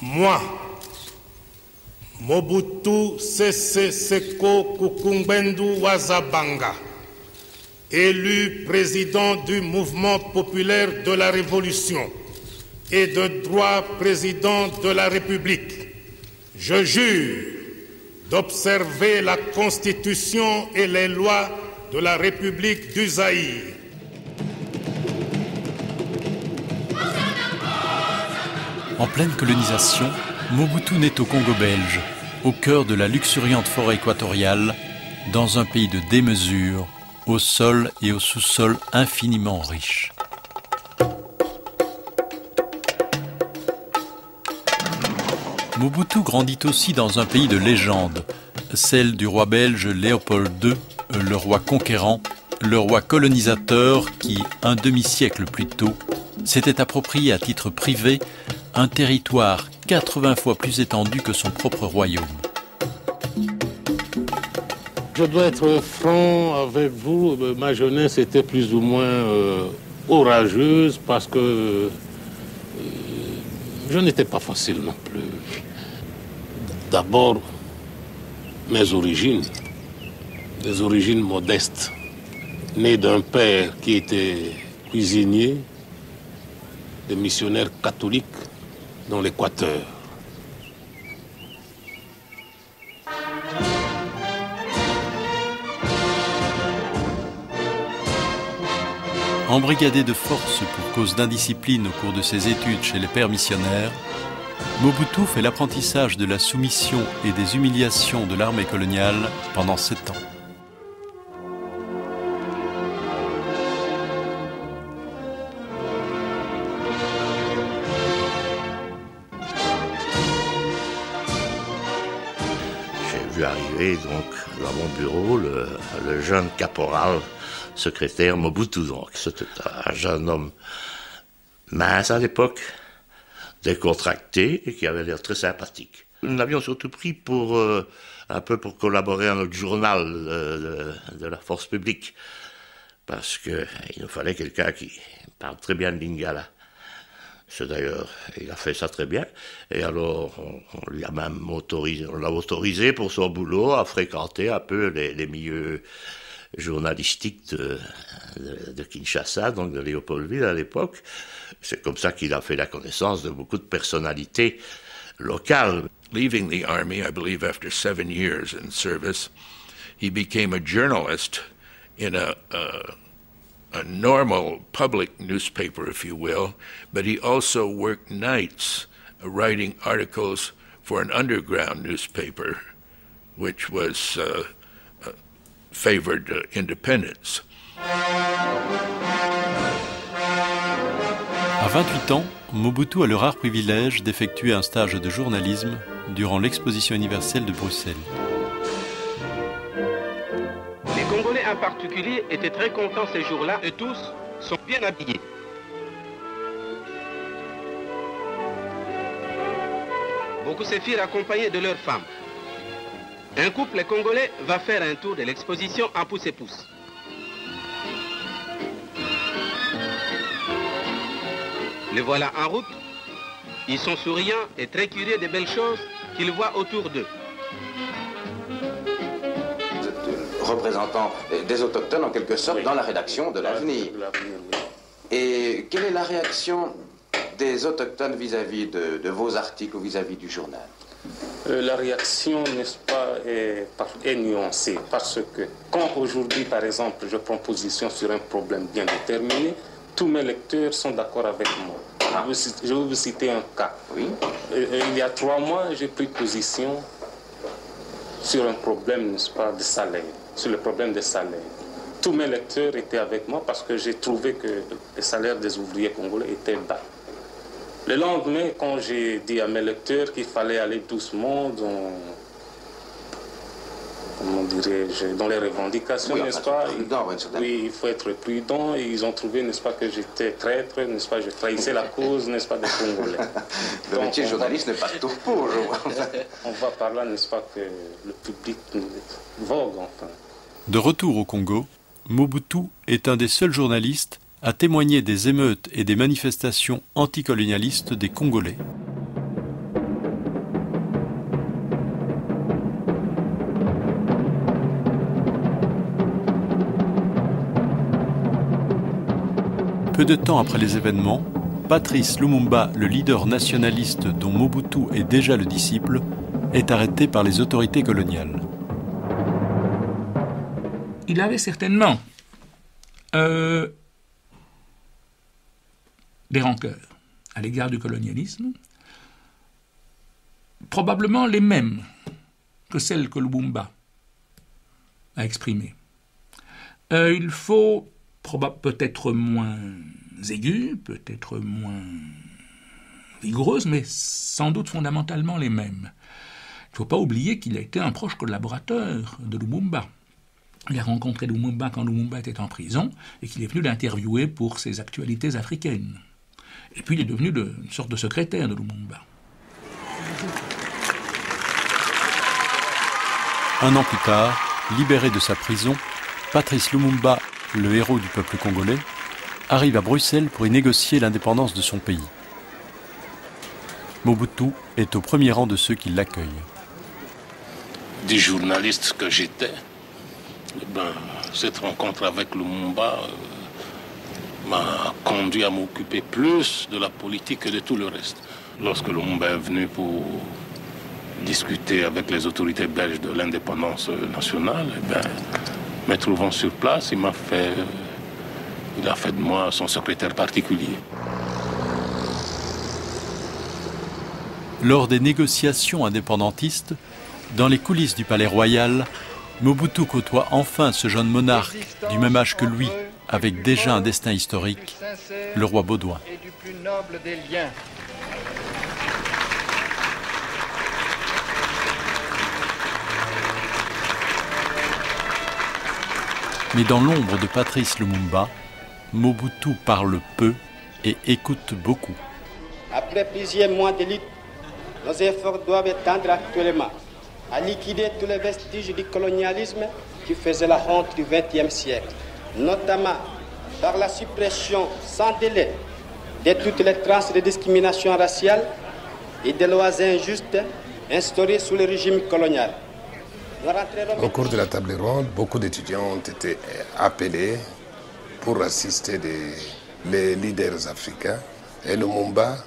Moi, Mobutu Sese Seko Kukumbendu Wazabanga, élu président du mouvement populaire de la Révolution et de droit président de la République, je jure d'observer la Constitution et les lois de la République du Zaïre. En pleine colonisation, Mobutu naît au Congo belge, au cœur de la luxuriante forêt équatoriale, dans un pays de démesure, au sol et au sous-sol infiniment riches. Mobutu grandit aussi dans un pays de légende, celle du roi belge Léopold II, le roi conquérant, le roi colonisateur qui, un demi-siècle plus tôt, s'était approprié à titre privé un territoire 80 fois plus étendu que son propre royaume. Je dois être franc avec vous, ma jeunesse était plus ou moins orageuse parce que je n'étais pas facile non plus. D'abord, mes origines, des origines modestes, né d'un père qui était cuisinier, des missionnaires catholiques dans l'Équateur. Embrigadé de force pour cause d'indiscipline au cours de ses études chez les pères missionnaires, Mobutu fait l'apprentissage de la soumission et des humiliations de l'armée coloniale pendant 7 ans. J'ai vu arriver donc dans mon bureau le jeune caporal secrétaire Mobutu. Donc c'était un jeune homme mince à l'époque, décontracté et qui avait l'air très sympathique. Nous l'avions surtout pris pour un peu pour collaborer à notre journal de la force publique, parce que il nous fallait quelqu'un qui parle très bien le lingala. C'est d'ailleurs, il a fait ça très bien. Et alors, on lui a même autorisé, on l'a autorisé pour son boulot à fréquenter un peu les milieux journalistiques de Kinshasa, donc de Léopoldville à l'époque. C'est comme ça qu'il a fait la connaissance de beaucoup de personnalités locales. Leaving the army, I believe after 7 years in service, he became a journalist in a normal public newspaper, if you will, but he also worked nights writing articles for an underground newspaper, which was favored independence. À 28 ans, Mobutu a le rare privilège d'effectuer un stage de journalisme durant l'exposition universelle de Bruxelles. Les Congolais en particulier étaient très contents ces jours-là et tous sont bien habillés. Beaucoup se firent accompagnés de leurs femmes. Un couple congolais va faire un tour de l'exposition en pouce et pouce. Les voilà en route. Ils sont souriants et très curieux des belles choses qu'ils voient autour d'eux. Représentant des autochtones en quelque sorte dans la rédaction de l'Avenir. Et quelle est la réaction des autochtones vis-à-vis de vos articles ou vis-à-vis du journal? La réaction, n'est-ce pas, est nuancée parce que quand aujourd'hui, par exemple, je prends position sur un problème bien déterminé, tous mes lecteurs sont d'accord avec moi. Je vais vous citer un cas. Oui. Il y a 3 mois, j'ai pris position sur un problème, n'est-ce pas, de salaire, sur le problème des salaires. Tous mes lecteurs étaient avec moi parce que j'ai trouvé que les salaires des ouvriers congolais étaient bas. Le lendemain, quand j'ai dit à mes lecteurs qu'il fallait aller doucement dans les revendications, oui, n'est-ce pas? Oui, il faut être prudent. Et ils ont trouvé, n'est-ce pas, que j'étais traître, n'est-ce pas, je trahissais la cause, n'est-ce pas, des Congolais. Le métier de journaliste n'est pas tout pour, je vois. On va par là, n'est-ce pas, que le public vogue, enfin. De retour au Congo, Mobutu est un des seuls journalistes à témoigner des émeutes et des manifestations anticolonialistes des Congolais. Peu de temps après les événements, Patrice Lumumba, le leader nationaliste dont Mobutu est déjà le disciple, est arrêté par les autorités coloniales. Il avait certainement des rancœurs à l'égard du colonialisme, probablement les mêmes que celles que Lumumba a exprimées. Il faut peut-être moins aiguës, peut-être moins vigoureuses, mais sans doute fondamentalement les mêmes. Il ne faut pas oublier qu'il a été un proche collaborateur de Lumumba. Il a rencontré Lumumba quand Lumumba était en prison et qu'il est venu l'interviewer pour ses actualités africaines. Et puis il est devenu une sorte de secrétaire de Lumumba. Un an plus tard, libéré de sa prison, Patrice Lumumba, le héros du peuple congolais, arrive à Bruxelles pour y négocier l'indépendance de son pays. Mobutu est au premier rang de ceux qui l'accueillent. Du journaliste que j'étais, cette rencontre avec Lumumba m'a conduit à m'occuper plus de la politique que de tout le reste. Lorsque Lumumba est venu pour discuter avec les autorités belges de l'indépendance nationale, me trouvant sur place, il a fait de moi son secrétaire particulier. Lors des négociations indépendantistes, dans les coulisses du palais royal, Mobutu côtoie enfin ce jeune monarque du même âge que lui, avec déjà un destin historique, le roi Baudouin. Mais dans l'ombre de Patrice Lumumba, Mobutu parle peu et écoute beaucoup. Après plusieurs mois de lutte, nos efforts doivent tendre actuellement à liquider tous les vestiges du colonialisme qui faisaient la honte du XXe siècle, notamment par la suppression sans délai de toutes les traces de discrimination raciale et des lois injustes instaurées sous le régime colonial. Au cours de la table ronde, beaucoup d'étudiants ont été appelés pour assister les leaders africains. Et Lumumba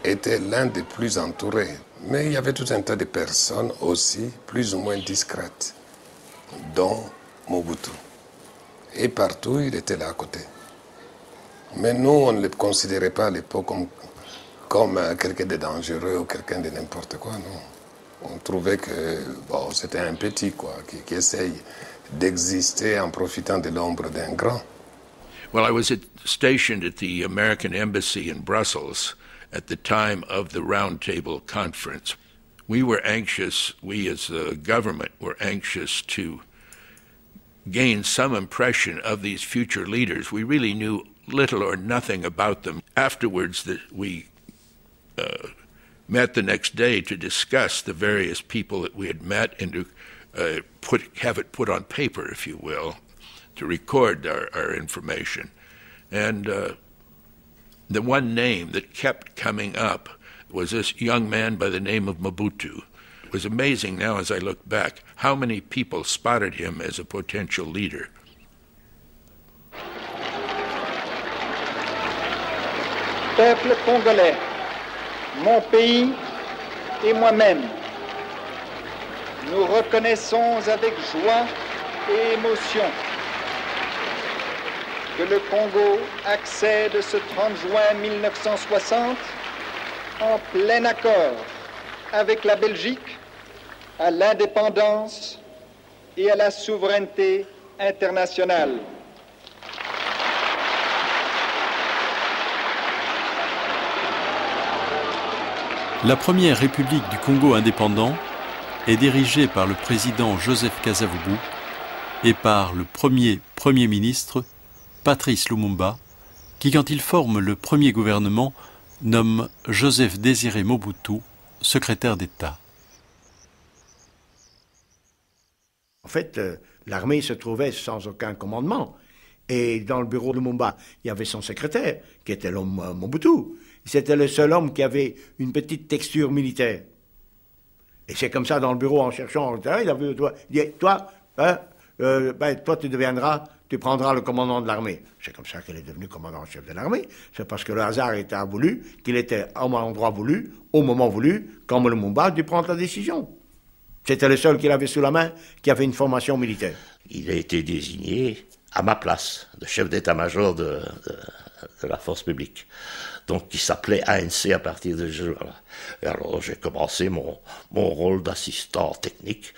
était l'un des plus entourés. Mais il y avait tout un tas de personnes aussi, plus ou moins discrètes, dont Mobutu. Et partout, il était là à côté. Mais nous, on ne le considérait pas à l'époque comme quelqu'un de dangereux ou quelqu'un de n'importe quoi, non. On trouvait que c'était un petit qui essaye d'exister en profitant de l'ombre d'un grand. Well, I was stationed at the American Embassy in Brussels at the time of the Roundtable Conference. We were anxious, we as the government were anxious to gain some impression of these future leaders. We really knew little or nothing about them. Afterwards, we met the next day to discuss the various people that we had met and to have it put on paper, if you will, to record our information. And the one name that kept coming up was this young man by the name of Mobutu. It was amazing now as I look back how many people spotted him as a potential leader. Peuple congolais, mon pays et moi-même, nous reconnaissons avec joie et émotion que le Congo accède ce 30 juin 1960 en plein accord avec la Belgique à l'indépendance et à la souveraineté internationale. La première République du Congo indépendant est dirigée par le président Joseph Kasavubu et par le premier Premier ministre Patrice Lumumba, qui, quand il forme le premier gouvernement, nomme Joseph Désiré Mobutu secrétaire d'État. En fait, l'armée se trouvait sans aucun commandement. Et dans le bureau de Lumumba, il y avait son secrétaire, qui était l'homme Mobutu. C'était le seul homme qui avait une petite texture militaire. Et c'est comme ça, dans le bureau, en cherchant, il avait dit, toi, hein, toi tu prendras le commandement de l'armée. C'est comme ça qu'il est devenu commandant-chef de l'armée. C'est parce que le hasard a voulu qu'il était à un endroit voulu, au moment voulu, comme Lumumba a dû prendre la décision. C'était le seul qu'il avait sous la main qui avait une formation militaire. Il a été désigné à ma place de chef d'état-major de la force publique. Donc, qui s'appelait ANC à partir de ce jour-là. Et alors, j'ai commencé mon rôle d'assistant technique.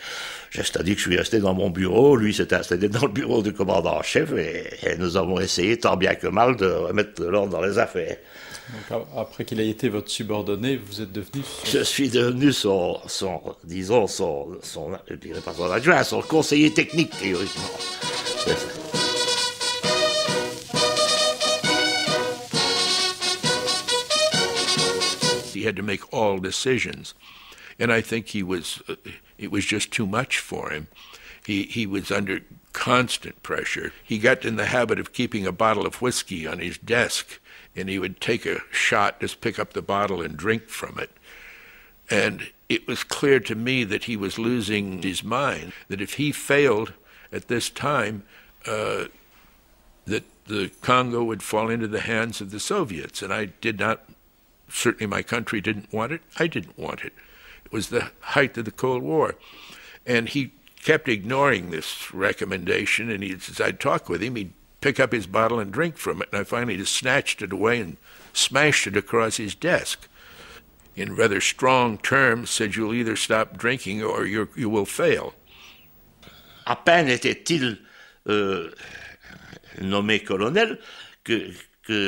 C'est-à-dire que je suis resté dans mon bureau, lui s'était installé dans le bureau du commandant-chef, et nous avons essayé, tant bien que mal, de remettre de l'ordre dans les affaires. Donc, après qu'il ait été votre subordonné, vous êtes devenu... Je suis devenu son je dirais pas son adjoint, son conseiller technique, théoriquement. He had to make all decisions, and I think it was just too much for him. He was under constant pressure. He got in the habit of keeping a bottle of whiskey on his desk, and he would take a shot, just pick up the bottle and drink from it. And it was clear to me that he was losing his mind, that if he failed at this time, that the Congo would fall into the hands of the Soviets, and I did not. Certainly my country didn't want it. I didn't want it. It was the height of the Cold War. And he kept ignoring this recommendation, and as I'd talk with him, he'd pick up his bottle and drink from it, and I finally just snatched it away and smashed it across his desk. In rather strong terms, said, you'll either stop drinking or you will fail. À peine était-il nommé colonel que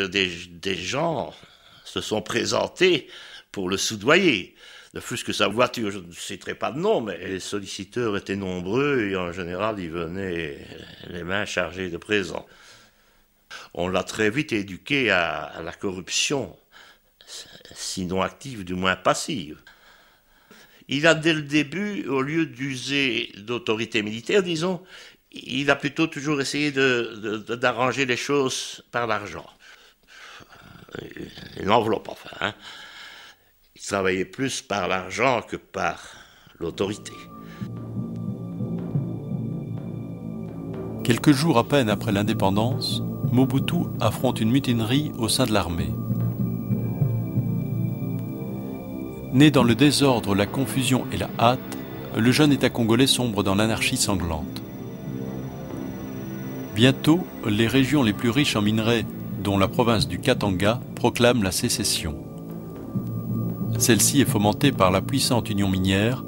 des gens se sont présentés pour le soudoyer. Ne fût-ce que sa voiture, je ne citerai pas de nom, mais les solliciteurs étaient nombreux et en général, ils venaient les mains chargées de présents. On l'a très vite éduqué à la corruption, sinon active, du moins passive. Il a dès le début, au lieu d'user d'autorité militaire, disons, il a plutôt toujours essayé d'arranger les choses par l'argent. Une enveloppe, enfin. Hein. Il travaillait plus par l'argent que par l'autorité. Quelques jours à peine après l'indépendance, Mobutu affronte une mutinerie au sein de l'armée. Né dans le désordre, la confusion et la hâte, le jeune État congolais sombre dans l'anarchie sanglante. Bientôt, les régions les plus riches en minerais, dont la province du Katanga, proclame la sécession. Celle-ci est fomentée par la puissante union minière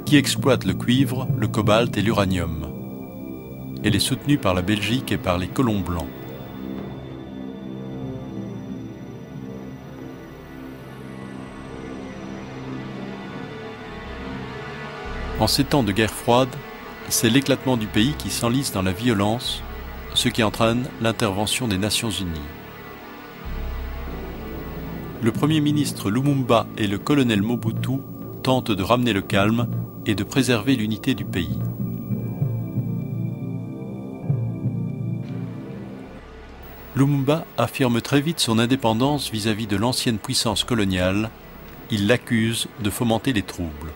qui exploite le cuivre, le cobalt et l'uranium. Elle est soutenue par la Belgique et par les colons blancs. En ces temps de guerre froide, c'est l'éclatement du pays qui s'enlise dans la violence, ce qui entraîne l'intervention des Nations Unies. Le Premier ministre Lumumba et le colonel Mobutu tentent de ramener le calme et de préserver l'unité du pays. Lumumba affirme très vite son indépendance vis-à-vis de l'ancienne puissance coloniale. Il l'accuse de fomenter les troubles.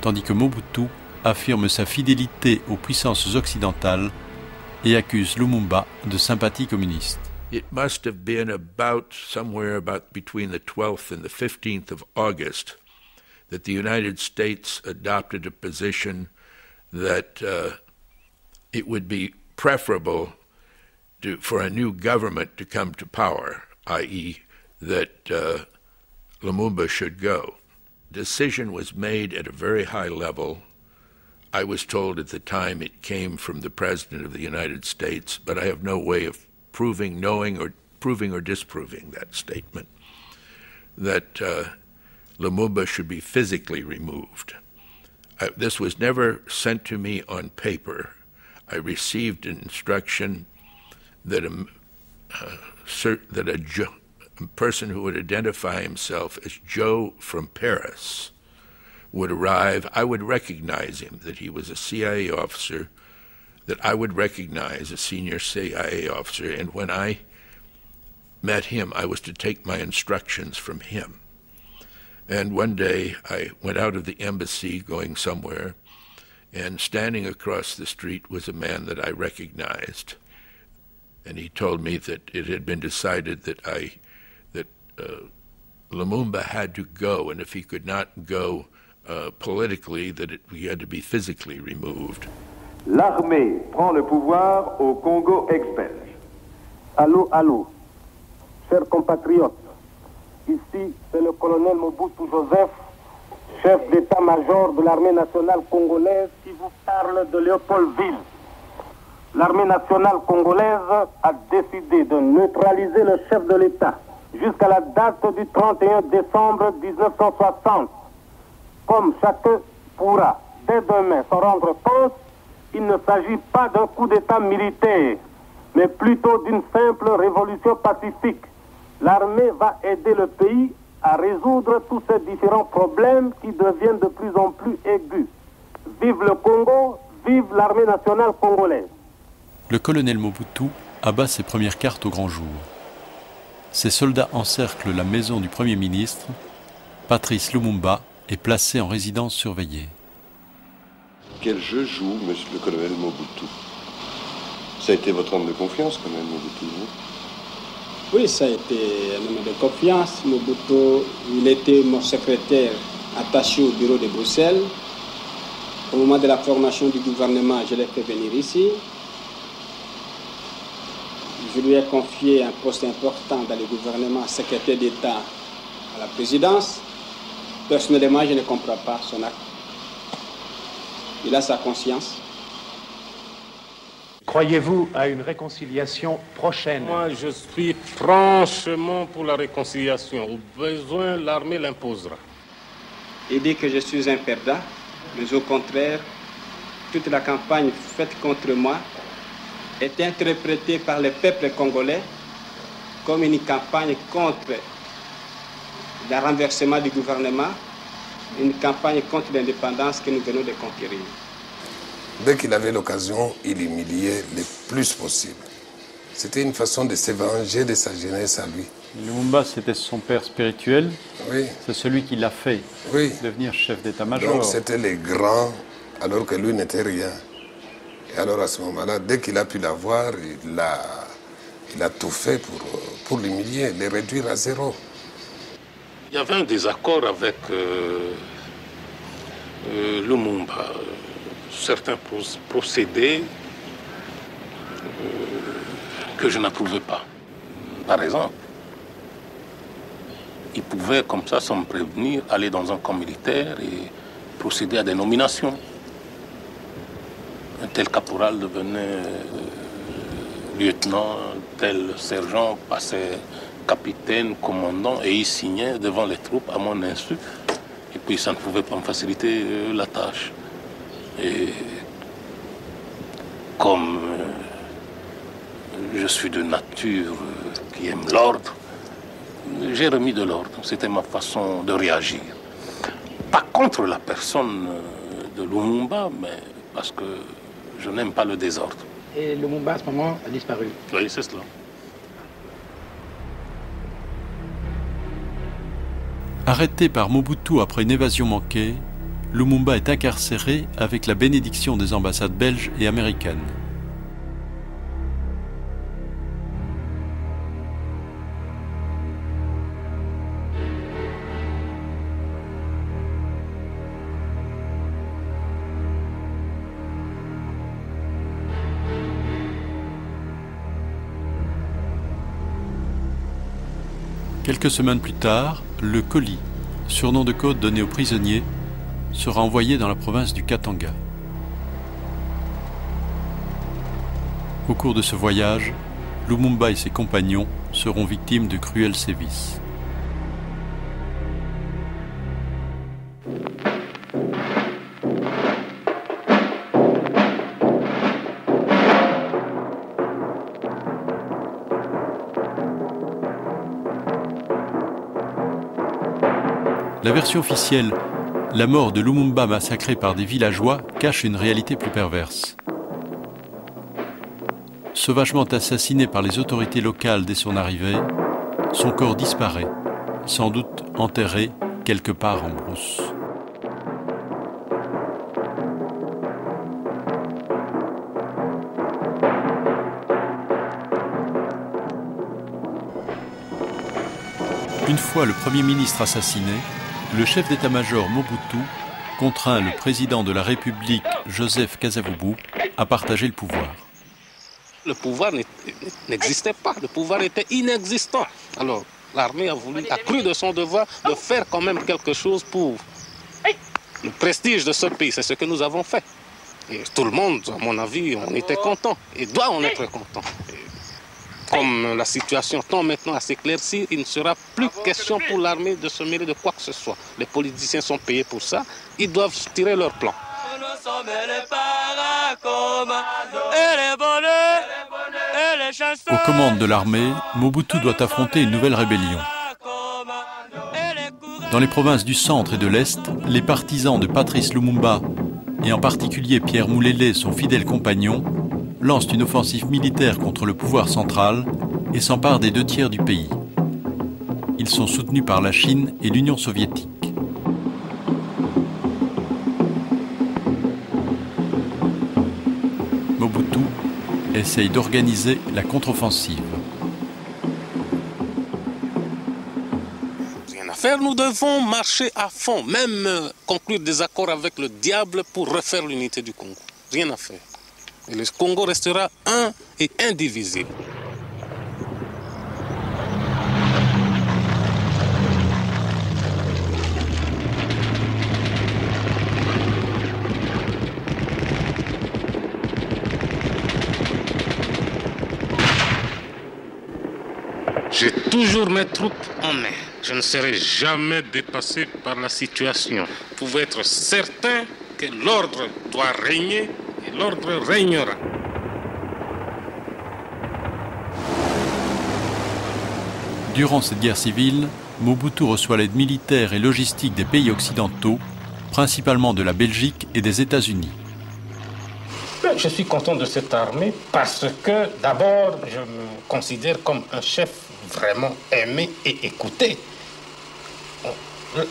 Tandis que Mobutu affirme sa fidélité aux puissances occidentales et accuse Lumumba de sympathie communiste. It must have been somewhere between the 12th and the 15th of August that the United States adopted a position that it would be preferable for a new government to come to power, i.e. that Lumumba should go. Decision was made at a very high level. I was told at the time it came from the President of the United States, but I have no way of proving or disproving that statement, that Lumumba should be physically removed. This was never sent to me on paper. I received an instruction that a person who would identify himself as Joe from Paris would arrive. I would recognize him, that he was a CIA officer, that I would recognize a senior CIA officer, and when I met him, I was to take my instructions from him. And one day I went out of the embassy going somewhere, And standing across the street was a man that I recognized. And he told me that it had been decided that Lumumba had to go, and if he could not go politically, that he had to be physically removed. L'armée prend le pouvoir au Congo ex-belge. Allô, allô, chers compatriotes, ici c'est le colonel Mobutu Joseph, chef d'état-major de l'armée nationale congolaise, qui vous parle de Léopoldville. L'armée nationale congolaise a décidé de neutraliser le chef de l'État jusqu'à la date du 31 décembre 1960. Comme chacun pourra dès demain s'en rendre compte, il ne s'agit pas d'un coup d'État militaire, mais plutôt d'une simple révolution pacifique. L'armée va aider le pays à résoudre tous ces différents problèmes qui deviennent de plus en plus aigus. Vive le Congo, vive l'armée nationale congolaise. Le colonel Mobutu abat ses premières cartes au grand jour. Ses soldats encerclent la maison du Premier ministre. Patrice Lumumba est placé en résidence surveillée. Quel jeu joue monsieur le colonel Mobutu? Ça a été votre homme de confiance, colonel Mobutu, non? Oui, ça a été un homme de confiance. Mobutu, il était mon secrétaire attaché au bureau de Bruxelles. Au moment de la formation du gouvernement, je l'ai fait venir ici. Je lui ai confié un poste important dans le gouvernement, secrétaire d'État à la présidence. Personnellement, je ne comprends pas son acte. Il a sa conscience. Croyez-vous à une réconciliation prochaine? Moi, je suis franchement pour la réconciliation. Au besoin, l'armée l'imposera. Il dit que je suis un perdant, mais au contraire, toute la campagne faite contre moi est interprétée par le peuple congolais comme une campagne contre le renversement du gouvernement, une campagne contre l'indépendance que nous venons de conquérir. Dès qu'il avait l'occasion, il humiliait le plus possible. C'était une façon de se venger de sa jeunesse à lui. Lumumba, c'était son père spirituel. Oui. C'est celui qui l'a fait devenir chef d'état-major. Donc c'était les grands, alors que lui n'était rien. Et alors à ce moment-là, dès qu'il a pu l'avoir, il a tout fait pour l'humilier, le réduire à zéro. Il y avait un désaccord avec Lumumba. Certains procédés que je n'approuvais pas. Par exemple, il pouvait, comme ça, sans me prévenir, aller dans un camp militaire et procéder à des nominations. Un tel caporal devenait lieutenant, tel sergent passait capitaine, commandant, et il signait devant les troupes à mon insu. Et puis ça ne pouvait pas me faciliter la tâche. Et comme je suis de nature qui aime l'ordre, j'ai remis de l'ordre. C'était ma façon de réagir. Pas contre la personne de Lumumba, mais parce que je n'aime pas le désordre. Et Lumumba, à ce moment, a disparu. Oui, c'est cela. Arrêté par Mobutu après une évasion manquée, Lumumba est incarcéré avec la bénédiction des ambassades belges et américaines. Quelques semaines plus tard, le colis, surnom de code donné aux prisonniers, sera envoyé dans la province du Katanga. Au cours de ce voyage, Lumumba et ses compagnons seront victimes de cruels sévices. La version officielle, la mort de Lumumba massacré par des villageois, cache une réalité plus perverse. Sauvagement assassiné par les autorités locales dès son arrivée, son corps disparaît, sans doute enterré quelque part en brousse. Une fois le Premier ministre assassiné, le chef d'état-major Mobutu contraint le président de la République, Joseph Kasavubu, à partager le pouvoir. Le pouvoir n'existait pas, le pouvoir était inexistant. Alors, l'armée a cru de son devoir de faire quand même quelque chose pour le prestige de ce pays. C'est ce que nous avons fait. Et tout le monde, à mon avis, on était content et doit en être content. Comme la situation tend maintenant à s'éclaircir, il ne sera plus question pour l'armée de se mêler de quoi que ce soit. Les politiciens sont payés pour ça, ils doivent tirer leur plan. Aux commandes de l'armée, Mobutu doit affronter une nouvelle rébellion. Dans les provinces du centre et de l'Est, les partisans de Patrice Lumumba, et en particulier Pierre Moulélé, son fidèle compagnon, lancent une offensive militaire contre le pouvoir central et s'emparent des 2/3 du pays. Ils sont soutenus par la Chine et l'Union soviétique. Mobutu essaye d'organiser la contre-offensive. Rien à faire, nous devons marcher à fond, même conclure des accords avec le diable pour refaire l'unité du Congo. Rien à faire. Et le Congo restera un et indivisible. J'ai toujours mes troupes en main. Je ne serai jamais dépassé par la situation. Vous pouvez être certain que l'ordre doit régner. Et l'ordre régnera. Durant cette guerre civile, Mobutu reçoit l'aide militaire et logistique des pays occidentaux, principalement de la Belgique et des États-Unis. Je suis content de cette armée parce que, d'abord, je me considère comme un chef vraiment aimé et écouté.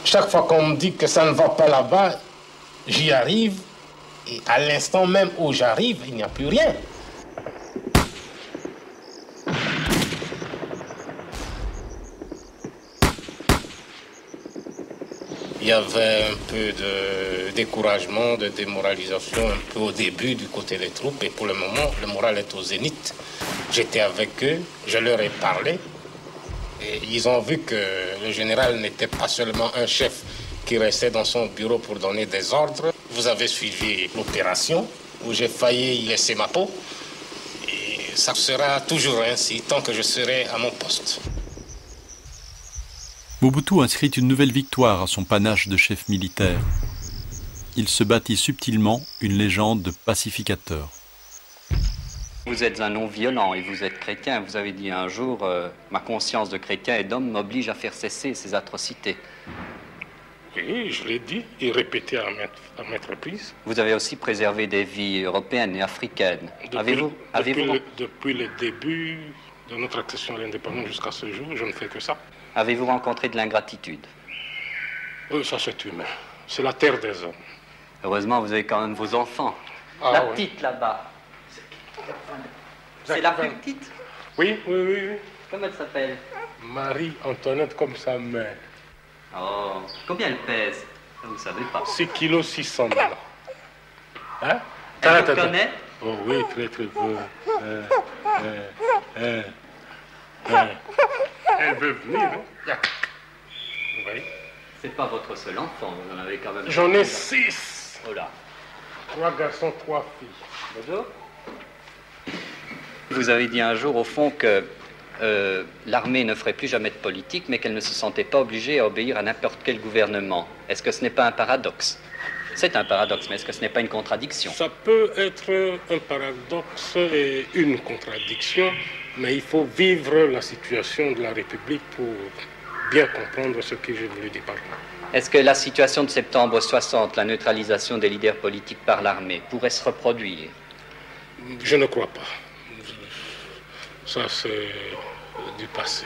Chaque fois qu'on me dit que ça ne va pas là-bas, j'y arrive. Et à l'instant même où j'arrive, il n'y a plus rien. Il y avait un peu de découragement, de démoralisation, un peu au début du côté des troupes. Et pour le moment, le moral est au zénith. J'étais avec eux, je leur ai parlé. Et ils ont vu que le général n'était pas seulement un chef qui restait dans son bureau pour donner des ordres. Vous avez suivi l'opération où j'ai failli y laisser ma peau. Et ça sera toujours ainsi tant que je serai à mon poste. Mobutu inscrit une nouvelle victoire à son panache de chef militaire. Il se bâtit subtilement une légende de pacificateur. Vous êtes un non-violent et vous êtes chrétien. Vous avez dit un jour, ma conscience de chrétien et d'homme m'oblige à faire cesser ces atrocités. Oui, je l'ai dit et répété à maintes reprises. Vous avez aussi préservé des vies européennes et africaines. Depuis le début de notre accession à l'indépendance jusqu'à ce jour, je ne fais que ça. Avez-vous rencontré de l'ingratitude? Oui, ça c'est humain. C'est la terre des hommes. Heureusement, vous avez quand même vos enfants. Ah, la oui. petite là-bas. C'est la plus petite? Oui. Comment elle s'appelle? Marie-Antoinette comme sa mère. Oh, combien elle pèse? Vous ne savez pas. 6 kg 600 maintenant. Hein? Elle vous connaît? Oh oui, très peu. Elle veut venir, hein? Oui. C'est pas votre seul enfant, vous en avez quand même... J'en ai 6. Oh là. 3 garçons, 3 filles. Bonjour. Vous avez dit un jour, au fond, que l'armée ne ferait plus jamais de politique, mais qu'elle ne se sentait pas obligée à obéir à n'importe quel gouvernement. Est-ce que ce n'est pas un paradoxe? C'est un paradoxe, mais est-ce que ce n'est pas une contradiction? Ça peut être un paradoxe et une contradiction, mais il faut vivre la situation de la République pour bien comprendre ce que je voulais dire par là. Est-ce que la situation de septembre 60, la neutralisation des leaders politiques par l'armée, pourrait se reproduire? Je ne crois pas. Ça, c'est du passé.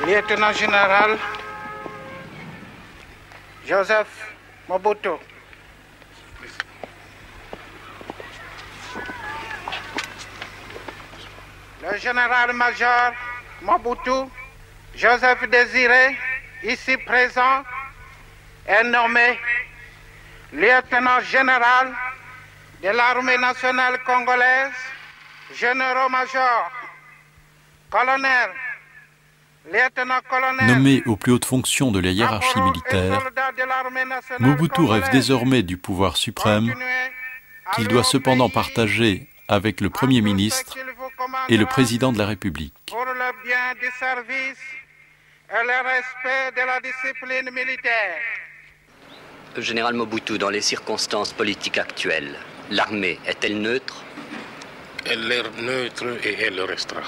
Lieutenant général Joseph Mobutu. Le général-major Mobutu, Joseph Désiré, ici présent, est nommé lieutenant général de l'armée nationale congolaise, général-major, colonel, lieutenant-colonel. Nommé aux plus hautes fonctions de la hiérarchie militaire, Mobutu rêve désormais du pouvoir suprême qu'il doit cependant partager avec le Premier ministre et le Président de la République. Pour le bien du service et le respect de la discipline militaire. Général Mobutu, dans les circonstances politiques actuelles, l'armée est-elle neutre? Elle est neutre et elle le restera.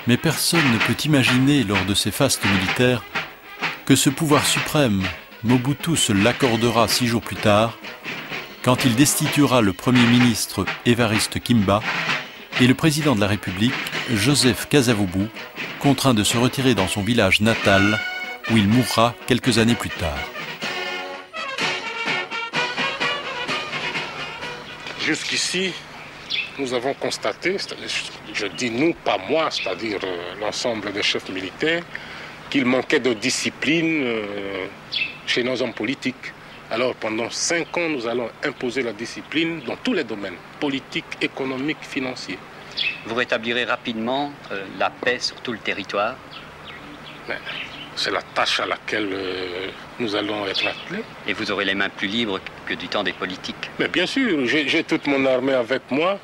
Mais personne ne peut imaginer, lors de ces fastes militaires, que ce pouvoir suprême, Mobutu se l'accordera 6 jours plus tard, quand il destituera le Premier ministre Évariste Kimba et le Président de la République, Joseph Kasavubu, contraint de se retirer dans son village natal, où il mourra quelques années plus tard. Jusqu'ici, nous avons constaté, je dis nous, pas moi, c'est-à-dire l'ensemble des chefs militaires, qu'il manquait de discipline chez nos hommes politiques. Alors pendant 5 ans, nous allons imposer la discipline dans tous les domaines, politiques, économiques, financiers. Vous rétablirez rapidement la paix sur tout le territoire? C'est la tâche à laquelle nous allons être attelés. Et vous aurez les mains plus libres que du temps des politiques? Mais bien sûr, j'ai toute mon armée avec moi.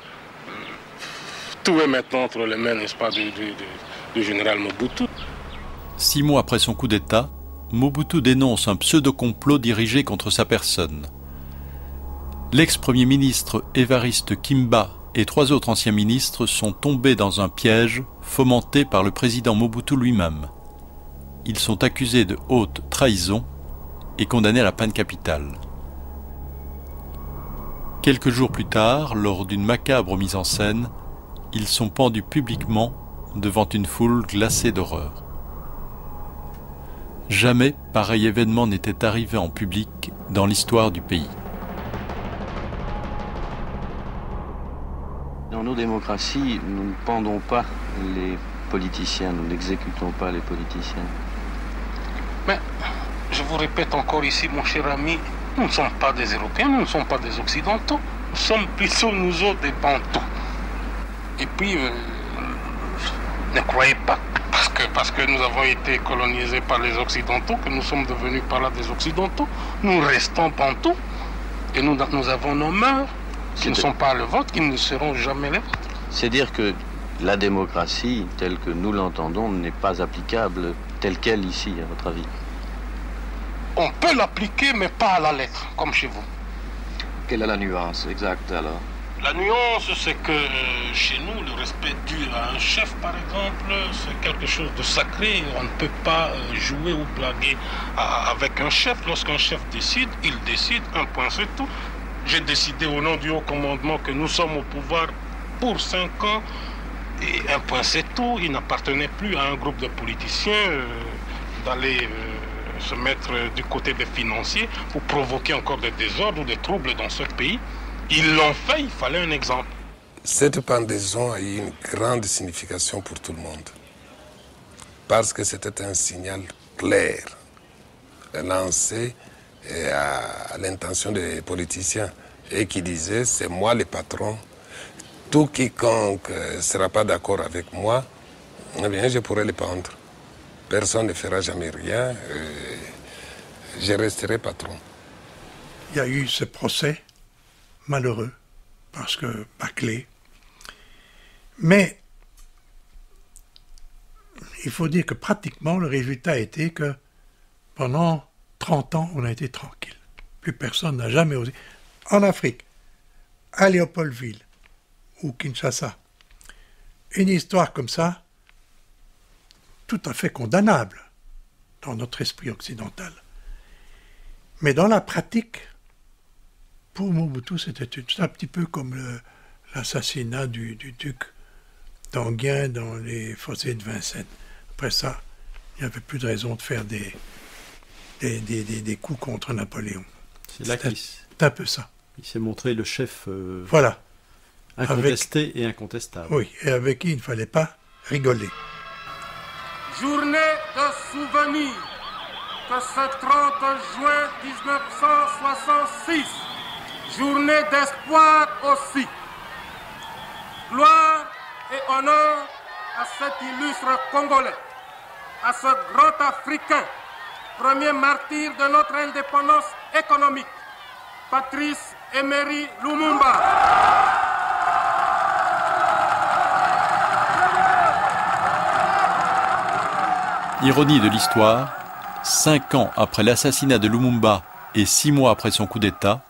Tout est maintenant entre les mains, n'est-ce pas, du général Mobutu. 6 mois après son coup d'État, Mobutu dénonce un pseudo-complot dirigé contre sa personne. L'ex-premier ministre Évariste Kimba et 3 autres anciens ministres sont tombés dans un piège fomenté par le président Mobutu lui-même. Ils sont accusés de haute trahison et condamnés à la peine capitale. Quelques jours plus tard, lors d'une macabre mise en scène, ils sont pendus publiquement devant une foule glacée d'horreur. Jamais pareil événement n'était arrivé en public dans l'histoire du pays. Dans nos démocraties, nous ne pendons pas les politiciens, nous n'exécutons pas les politiciens. Mais, je vous répète encore ici, mon cher ami, nous ne sommes pas des Européens, nous ne sommes pas des Occidentaux, nous sommes plutôt nous autres des Bantous. Et puis, ne croyez pas, parce que nous avons été colonisés par les Occidentaux, que nous sommes devenus par là des Occidentaux, nous restons Bantous, et nous avons nos mœurs, qui ne sont pas le vôtre, qui ne seront jamais les vôtres. C'est dire que la démocratie, telle que nous l'entendons, n'est pas applicable telle qu'elle ici, à votre avis? On peut l'appliquer, mais pas à la lettre, comme chez vous. Quelle est la nuance exacte alors? La nuance, c'est que chez nous, le respect dû à un chef, par exemple, c'est quelque chose de sacré. On ne peut pas jouer ou blaguer avec un chef. Lorsqu'un chef décide, il décide, un point, c'est tout. J'ai décidé au nom du haut commandement que nous sommes au pouvoir pour 5 ans. Et un point, c'est tout. Il n'appartenait plus à un groupe de politiciens d'aller se mettre du côté des financiers pour provoquer encore des désordres ou des troubles dans ce pays. Ils l'ont fait, il fallait un exemple. Cette pendaison a eu une grande signification pour tout le monde. Parce que c'était un signal clair, lancé à l'intention des politiciens et qui disait, c'est moi le patron. Tout quiconque ne sera pas d'accord avec moi, eh bien, je pourrai le pendre. Personne ne fera jamais rien, je resterai patron. Il y a eu ce procès malheureux, parce que bâclé. Mais il faut dire que pratiquement le résultat a été que pendant 30 ans, on a été tranquille. Plus personne n'a jamais osé. En Afrique, à Léopoldville ou Kinshasa, une histoire comme ça, tout à fait condamnable dans notre esprit occidental. Mais dans la pratique, pour Mobutu, c'était un petit peu comme l'assassinat du duc d'Enghien dans les fossés de Vincennes. Après ça, il n'y avait plus de raison de faire des coups contre Napoléon. C'est un peu ça. Il s'est montré le chef voilà. Incontesté et incontestable. Oui, et avec qui il ne fallait pas rigoler. Journée de souvenir que ce 30 juin 1966, journée d'espoir aussi. Gloire et honneur à cet illustre Congolais, à ce grand Africain, premier martyr de notre indépendance économique, Patrice Emery Lumumba. Ironie de l'histoire, 5 ans après l'assassinat de Lumumba et 6 mois après son coup d'État,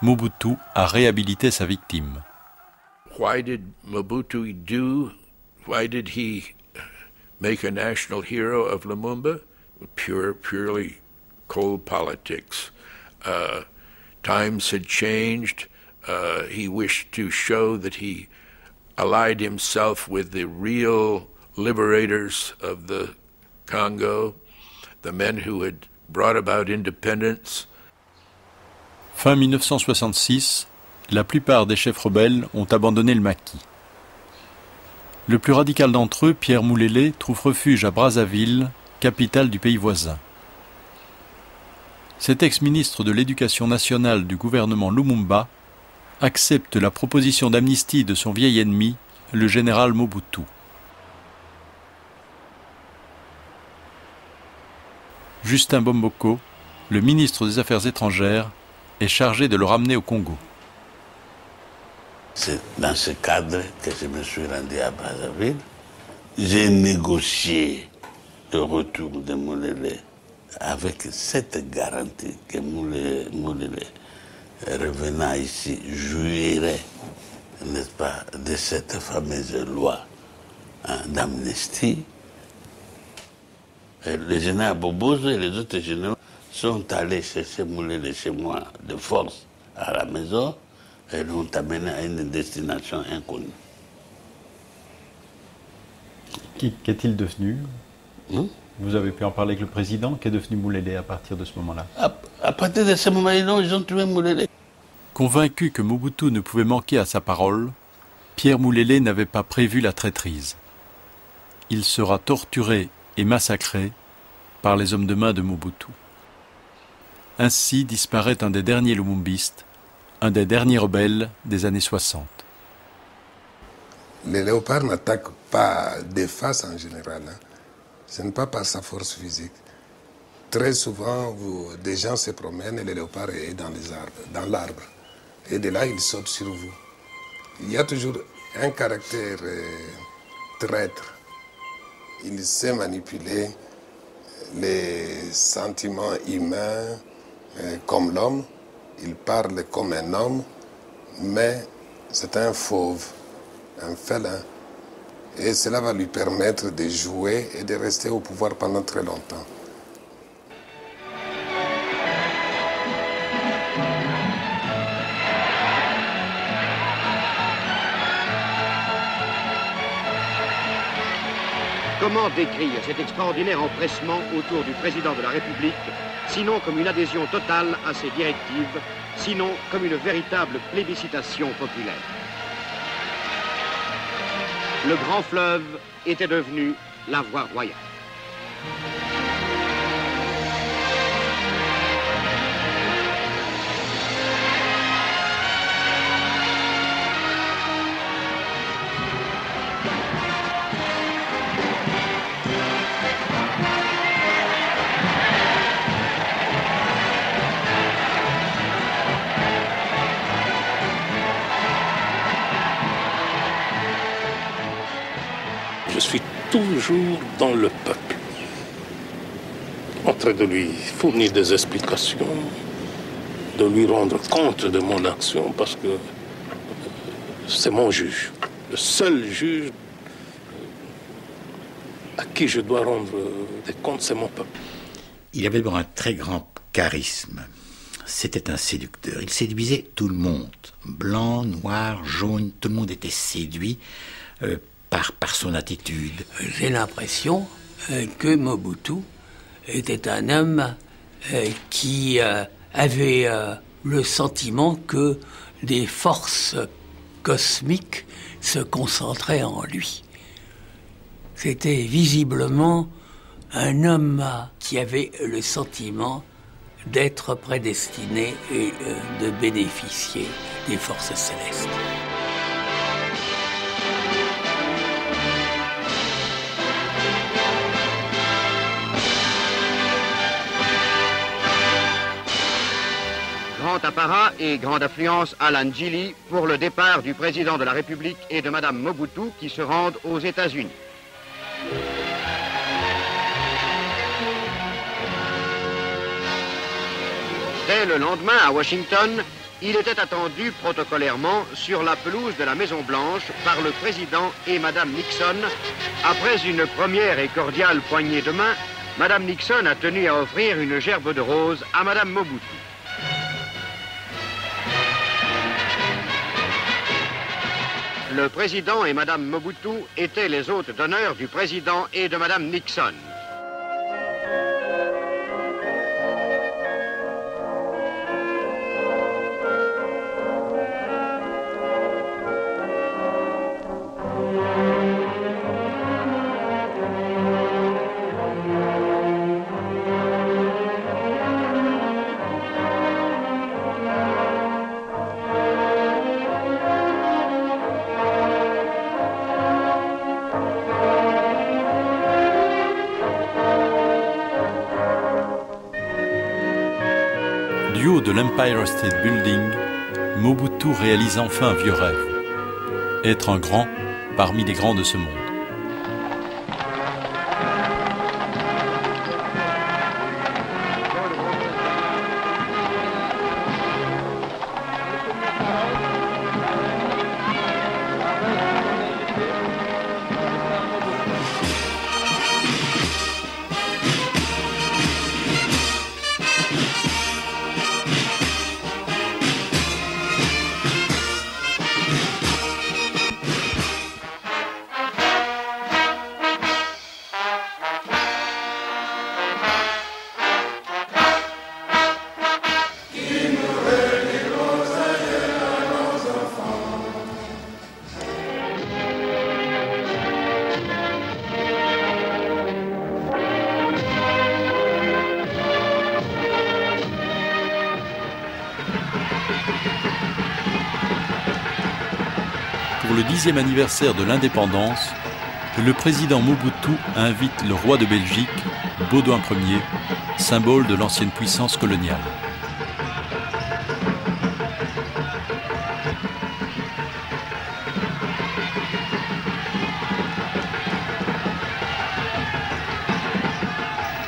Mobutu a réhabilité sa victime. Why did Mobutu do? Why did he make a national hero of Lumumba? Purely cold politics. Times had changed. He wished to show that he allied himself with the real liberators of the Congo, the men who had brought about independence. Fin 1966, la plupart des chefs rebelles ont abandonné le maquis. Le plus radical d'entre eux, Pierre Moulélé, trouve refuge à Brazzaville, capitale du pays voisin. Cet ex-ministre de l'Éducation nationale du gouvernement Lumumba accepte la proposition d'amnistie de son vieil ennemi, le général Mobutu. Justin Bomboko, le ministre des Affaires étrangères, est chargé de le ramener au Congo. C'est dans ce cadre que je me suis rendu à Brazzaville. J'ai négocié le retour de Moulélé avec cette garantie que Moulélé, revenant ici, jouirait, n'est-ce pas, de cette fameuse loi d'amnistie. Le général Bobozo et les autres généraux sont allés chercher Moulélé chez moi de force à la maison et l'ont amené à une destination inconnue. Qu'est-il devenu? Vous avez pu en parler avec le président? Qu'est devenu Moulélé à partir de ce moment-là? À partir de ce moment-là, ils ont tué Moulélé. Convaincu que Mobutu ne pouvait manquer à sa parole, Pierre Moulélé n'avait pas prévu la traîtrise. Il sera torturé et massacré par les hommes de main de Mobutu. Ainsi disparaît un des derniers lumumbistes, un des derniers rebelles des années 60. Les léopards n'attaquent pas des faces en général. Ce n'est pas par sa force physique. Très souvent, des gens se promènent et le léopard est dans l'arbre. Et de là, il saute sur vous. Il y a toujours un caractère traître. Il sait manipuler les sentiments humains comme l'homme. Il parle comme un homme, mais c'est un fauve, un félin. Et cela va lui permettre de jouer et de rester au pouvoir pendant très longtemps. Comment décrire cet extraordinaire empressement autour du président de la République, sinon comme une adhésion totale à ses directives, sinon comme une véritable plébiscitation populaire? Le grand fleuve était devenu la voie royale. Je suis toujours dans le peuple, en train de lui fournir des explications, de lui rendre compte de mon action, parce que c'est mon juge, le seul juge à qui je dois rendre des comptes, c'est mon peuple. Il avait un très grand charisme. C'était un séducteur. Il séduisait tout le monde. Blanc, noir, jaune, tout le monde était séduit par son attitude. J'ai l'impression que Mobutu était un homme qui avait le sentiment que des forces cosmiques se concentraient en lui. C'était visiblement un homme qui avait le sentiment d'être prédestiné et de bénéficier des forces célestes. Grand apparat et grande affluence à l'Angili pour le départ du président de la République et de Madame Mobutu qui se rendent aux États-Unis. Dès le lendemain, à Washington, il était attendu protocolairement sur la pelouse de la Maison-Blanche par le président et Madame Nixon. Après une première et cordiale poignée de main, Madame Nixon a tenu à offrir une gerbe de roses à Madame Mobutu. Le président et Madame Mobutu étaient les hôtes d'honneur du président et de Madame Nixon. Du haut de l'Empire State Building, Mobutu réalise enfin un vieux rêve. Être un grand parmi les grands de ce monde. Pour le 10e anniversaire de l'indépendance, le président Mobutu invite le roi de Belgique, Baudouin Ier, symbole de l'ancienne puissance coloniale.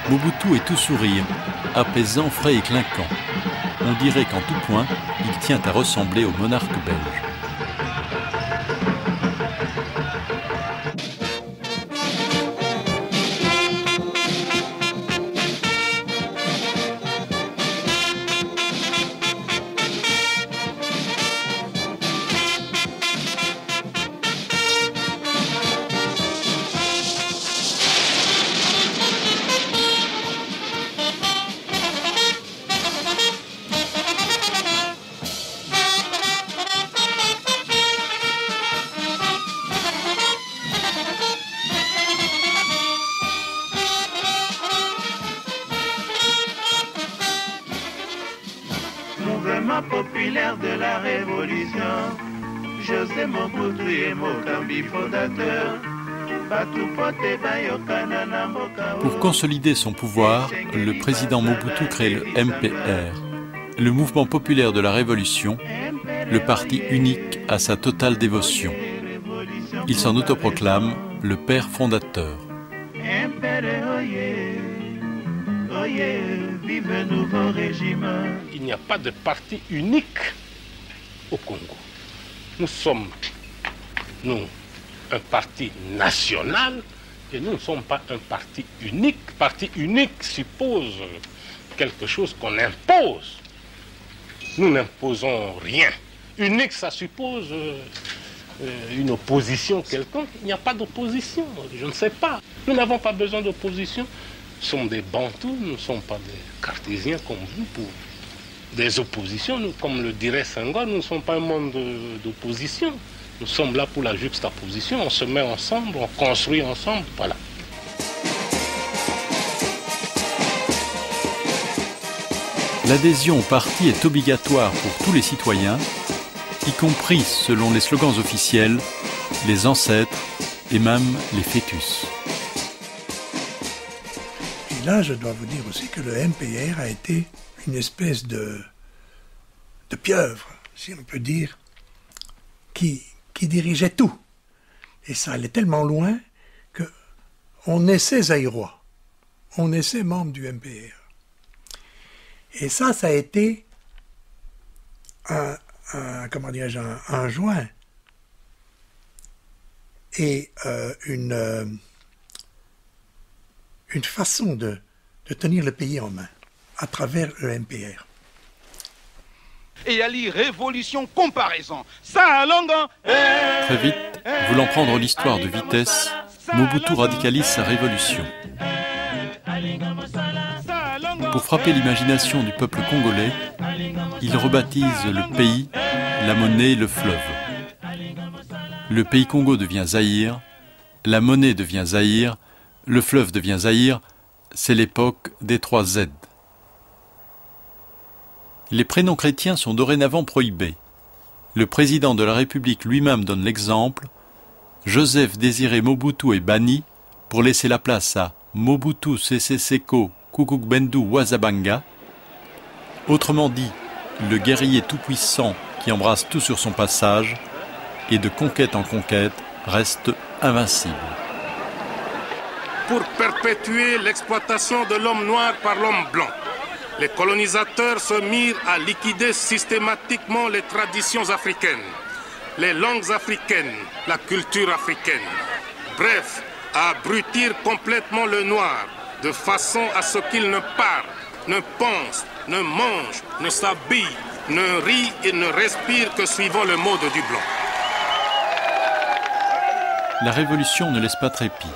Mobutu est tout sourire, apaisant, frais et clinquant. On dirait qu'en tout point, il tient à ressembler au monarque belge. Mouvement populaire de la Révolution, José Mobutu et Mokambi fondateur. Pour consolider son pouvoir, le président Mobutu crée le MPR, le Mouvement populaire de la Révolution, le parti unique à sa totale dévotion. Il s'en autoproclame le père fondateur. Il n'y a pas de parti unique au Congo. Nous sommes, un parti national et nous ne sommes pas un parti unique. Parti unique suppose quelque chose qu'on impose Nous n'imposons rien. Unique, ça suppose une opposition quelconque. Il n'y a pas d'opposition, je ne sais pas. Nous n'avons pas besoin d'opposition. Nous sommes des Bantous, nous ne sommes pas des Cartésiens comme vous pour des oppositions. Nous, comme le dirait Senghor, nous ne sommes pas un monde d'opposition. Nous sommes là pour la juxtaposition. On se met ensemble, on construit ensemble, voilà. L'adhésion au parti est obligatoire pour tous les citoyens, y compris, selon les slogans officiels, les ancêtres et même les fœtus. Et là, je dois vous dire aussi que le MPR a été une espèce de pieuvre, si on peut dire, qui dirigeait tout. Et ça allait tellement loin qu'on naissait zaïrois, on naissait membre du MPR. Et ça a été un joint et une façon de tenir le pays en main à travers le MPR. Et à lire Révolution Comparaison. Ça, longue. Très vite, voulant prendre l'histoire de vitesse, Mobutu radicalise sa révolution. Pour frapper l'imagination du peuple congolais, il rebaptise le pays, la monnaie, le fleuve. Le pays Congo devient Zaïre, la monnaie devient Zaïre, le fleuve devient Zaïre, c'est l'époque des 3 Z. Les prénoms chrétiens sont dorénavant prohibés. Le président de la République lui-même donne l'exemple. Joseph Désiré Mobutu est banni pour laisser la place à Mobutu Sese Seko Kukungbendu Wazabanga. Autrement dit, le guerrier tout-puissant qui embrasse tout sur son passage et de conquête en conquête reste invincible. Pour perpétuer l'exploitation de l'homme noir par l'homme blanc, les colonisateurs se mirent à liquider systématiquement les traditions africaines, les langues africaines, la culture africaine. Bref, à abrutir complètement le noir, de façon à ce qu'il ne parle, ne pense, ne mange, ne s'habille, ne rit et ne respire que suivant le mode du blanc. La révolution ne laisse pas trépied.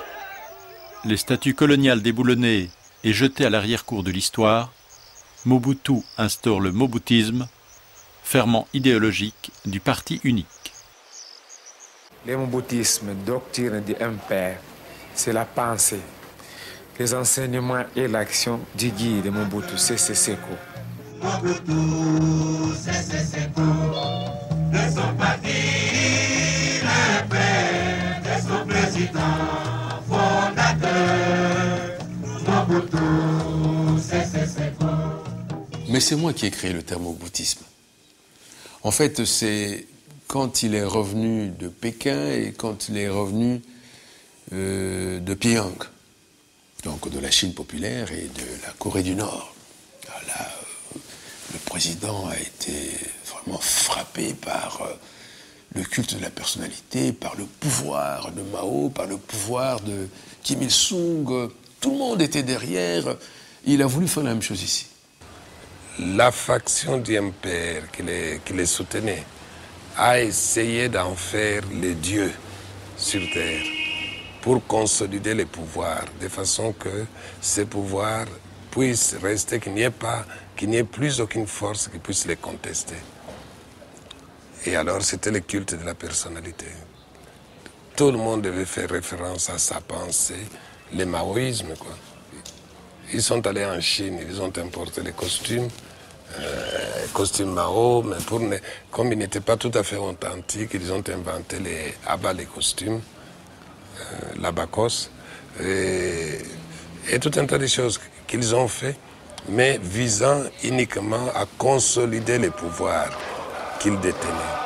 Les statues coloniales déboulonnées et jetées à l'arrière-cour de l'histoire, Mobutu instaure le mobutisme, ferment idéologique du parti unique. Le moboutisme, doctrine du MPR, c'est la pensée, les enseignements et l'action du guide Mobutu Sese Seko. Mobutu Sese Seko, de son parti, le père, de son président fondateur, Mobutu Sese Seko. Mais c'est moi qui ai créé le terme moboutisme. En fait, c'est quand il est revenu de Pékin et quand il est revenu de Pyongyang, donc de la Chine populaire et de la Corée du Nord. Là, le président a été vraiment frappé par le culte de la personnalité, par le pouvoir de Mao, par le pouvoir de Kim Il-sung. Tout le monde était derrière. Il a voulu faire la même chose ici. La faction du MPR qui les soutenait a essayé d'en faire les dieux sur terre pour consolider les pouvoirs, de façon que ces pouvoirs puissent rester, qu'il n'y ait plus aucune force qui puisse les contester. Et alors c'était le culte de la personnalité. Tout le monde devait faire référence à sa pensée, le maoïsme, quoi. Ils sont allés en Chine, ils ont importé les costumes Mao, mais comme ils n'étaient pas tout à fait authentiques, ils ont inventé les costumes, l'abacos, et tout un tas de choses qu'ils ont fait, mais visant uniquement à consolider les pouvoirs qu'ils détenaient.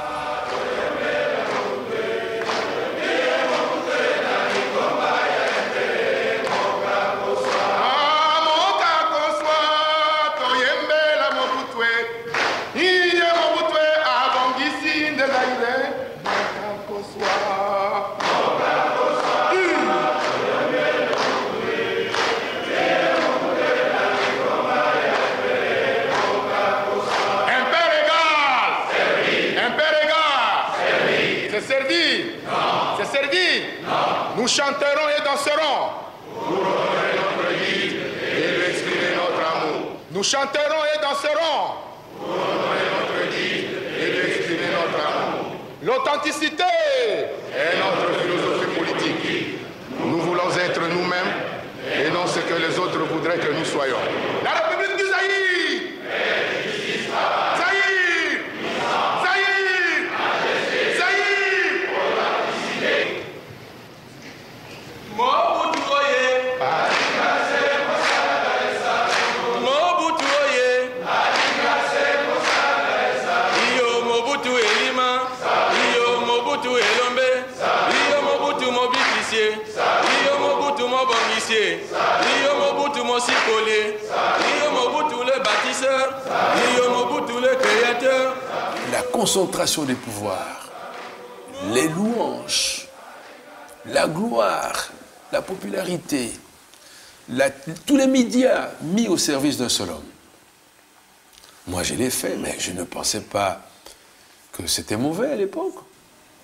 Impere C'est servi. Non. C'est servi. Non. Nous chanterons et danserons. Pour honorer notre guide et lui exprimer notre amour. Nous chanterons et danserons. Pour honorer notre guide et lui exprimer notre amour. L'authenticité est notre philosophie politique. Nous voulons être nous-mêmes et non ce que les autres voudraient que nous soyons. La République du Zaïre. Zaïre. Zaïre. Zaïre. Mobutu oye. Mobutu oye. Iyo Mobutu elima. Iyo Mobutu elombe. Iyo Mobutu mobilisé. Iyo Mobutu mobongisé. Iyo Mobutu mosikole. Iyo Mobutu le bâtisseur. Iyo Mobutu le créateur. La concentration des pouvoirs, les louanges, la gloire, la popularité, tous les médias mis au service d'un seul homme. Moi, je l'ai fait, mais je ne pensais pas que c'était mauvais à l'époque.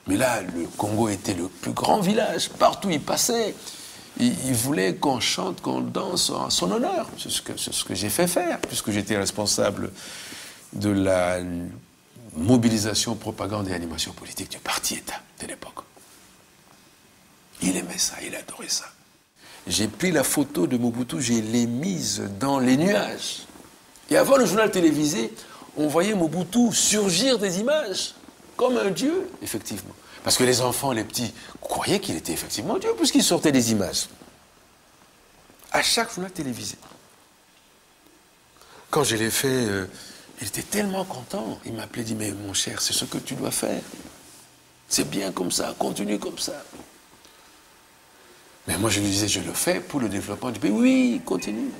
Mais là, le Congo était le plus grand village. Partout où il passait, il voulait qu'on chante, qu'on danse en son honneur. C'est ce que j'ai fait faire, puisque j'étais responsable de la mobilisation, propagande et animation politique du parti-État de l'époque. Il aimait ça, il adorait ça. J'ai pris la photo de Mobutu, je l'ai mise dans les nuages. Et avant le journal télévisé, on voyait Mobutu surgir des images, comme un dieu, effectivement. Parce que les enfants, les petits, croyaient qu'il était effectivement Dieu, puisqu'il sortait des images. À chaque journal télévisé. Quand je l'ai fait, il était tellement content. Il m'appelait, dit, mais mon cher, c'est ce que tu dois faire. C'est bien comme ça, continue comme ça. Mais moi, je lui disais, je le fais pour le développement du pays. Oui, continue.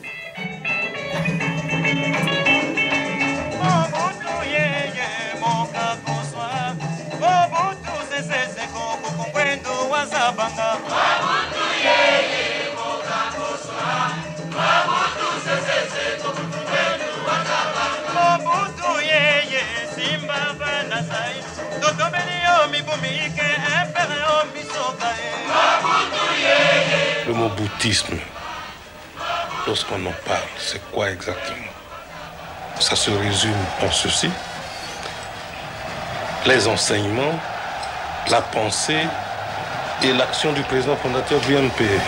Le mot bouddhisme, lorsqu'on en parle, c'est quoi exactement? Ça se résume en ceci: les enseignements, la pensée et l'action du président fondateur du MPR.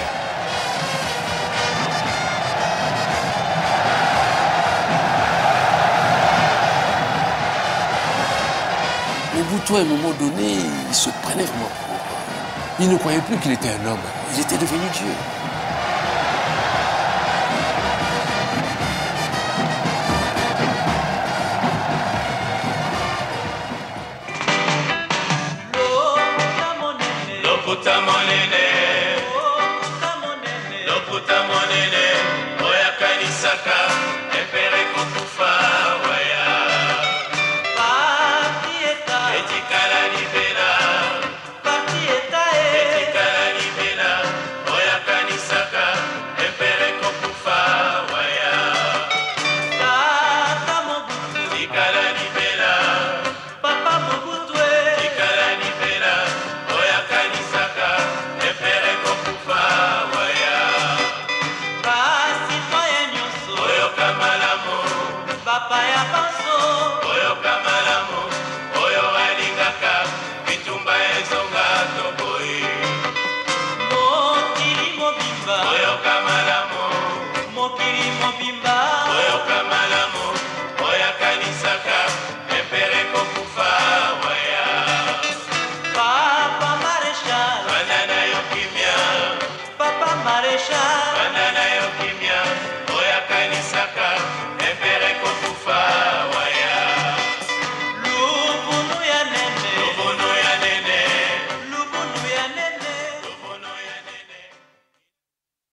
Mobutu, à un moment donné, il se prenait vraiment pour... Il ne croyait plus qu'il était un homme. Il était devenu Dieu.